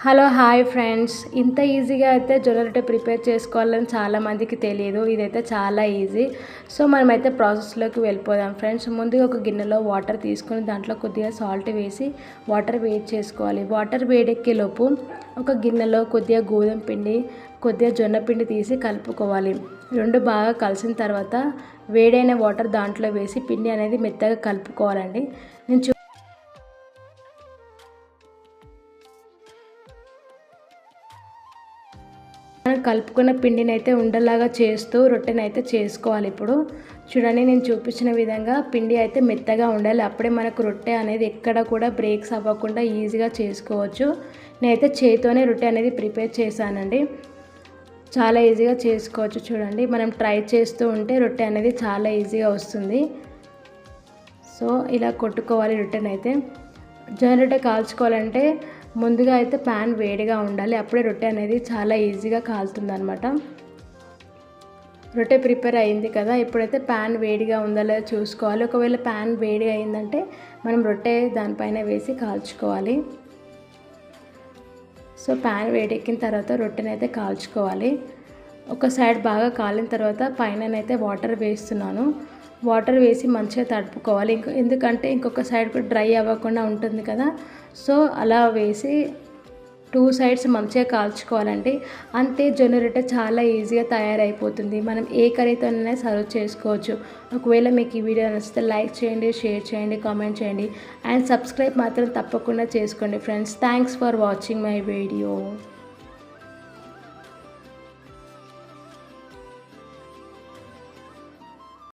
Hello hi friends, ఇంత ఈజీగా అయితే జొన్న రొట్టె ప్రిపేర్ చేసుకోవాలని చాలామందికి తెలియదు. ఇదైతే చాలా ఈజీ. సో మనమైతే ప్రాసెస్లోకి వెళ్ళిపోదాం ఫ్రెండ్స్. ముందుగా ఒక గిన్నెలో వాటర్ తీసుకొని దాంట్లో కొద్దిగా సాల్ట్ వేసి వాటర్ వేడి చేసుకోవాలి. వాటర్ వేడెక్కేలోపు ఒక గిన్నెలో కొద్దిగా గోధుమ పిండి, కొద్దిగా జొన్న పిండి తీసి కలుపుకోవాలి. రెండు బాగా కలిసిన తర్వాత వేడైన వాటర్ దాంట్లో వేసి పిండి అనేది మెత్తగా కలుపుకోవాలండి. నేను మనం కలుపుకున్న పిండిని అయితే ఉండలాగా చేస్తూ రొట్టెని అయితే చేసుకోవాలి. ఇప్పుడు చూడండి, నేను చూపించిన విధంగా పిండి అయితే మెత్తగా ఉండాలి. అప్పుడే మనకు రొట్టె అనేది ఎక్కడ కూడా బ్రేక్స్ అవ్వకుండా ఈజీగా చేసుకోవచ్చు. నేనైతే చేతితోనే రొట్టె అనేది ప్రిపేర్ చేశానండి. చాలా ఈజీగా చేసుకోవచ్చు. చూడండి, మనం ట్రై చేస్తూ ఉంటే రొట్టె అనేది చాలా ఈజీగా వస్తుంది. సో ఇలా కొట్టుకోవాలి రొట్టెనైతే. జొన్న రొట్టె కాల్చుకోవాలంటే ముందుగా అయితే ప్యాన్ వేడిగా ఉండాలి. అప్పుడే రొట్టె అనేది చాలా ఈజీగా కాలుతుంది అనమాట. రొట్టె ప్రిపేర్ అయింది కదా, ఇప్పుడైతే ప్యాన్ వేడిగా ఉందా లేదా చూసుకోవాలి. ఒకవేళ ప్యాన్ వేడిగా అయిందంటే మనం రొట్టె దానిపైన వేసి కాల్చుకోవాలి. సో ప్యాన్ వేడెక్కిన తర్వాత రొట్టెనైతే కాల్చుకోవాలి. ఒక సైడ్ బాగా కాలిన తర్వాత పైననైతే వాటర్ వేస్తున్నాను. వాటర్ వేసి మంచిగా తడుపుకోవాలి. ఎందుకంటే ఇంకొక సైడ్ కూడా డ్రై అవ్వకుండా ఉంటుంది కదా. సో అలా వేసి 2 సైడ్స్ మంచిగా కాల్చుకోవాలండి. అంతే, జొన్న రొట్టె చాలా ఈజీగా తయారైపోతుంది. మనం ఏ కర్రీతోనైనా సర్వ్ చేసుకోవచ్చు. ఒకవేళ మీకు ఈ వీడియో నచ్చితే లైక్ చేయండి, షేర్ చేయండి, కామెంట్ చేయండి అండ్ సబ్స్క్రైబ్ మాత్రం తప్పకుండా చేసుకోండి friends. Thanks for watching my video.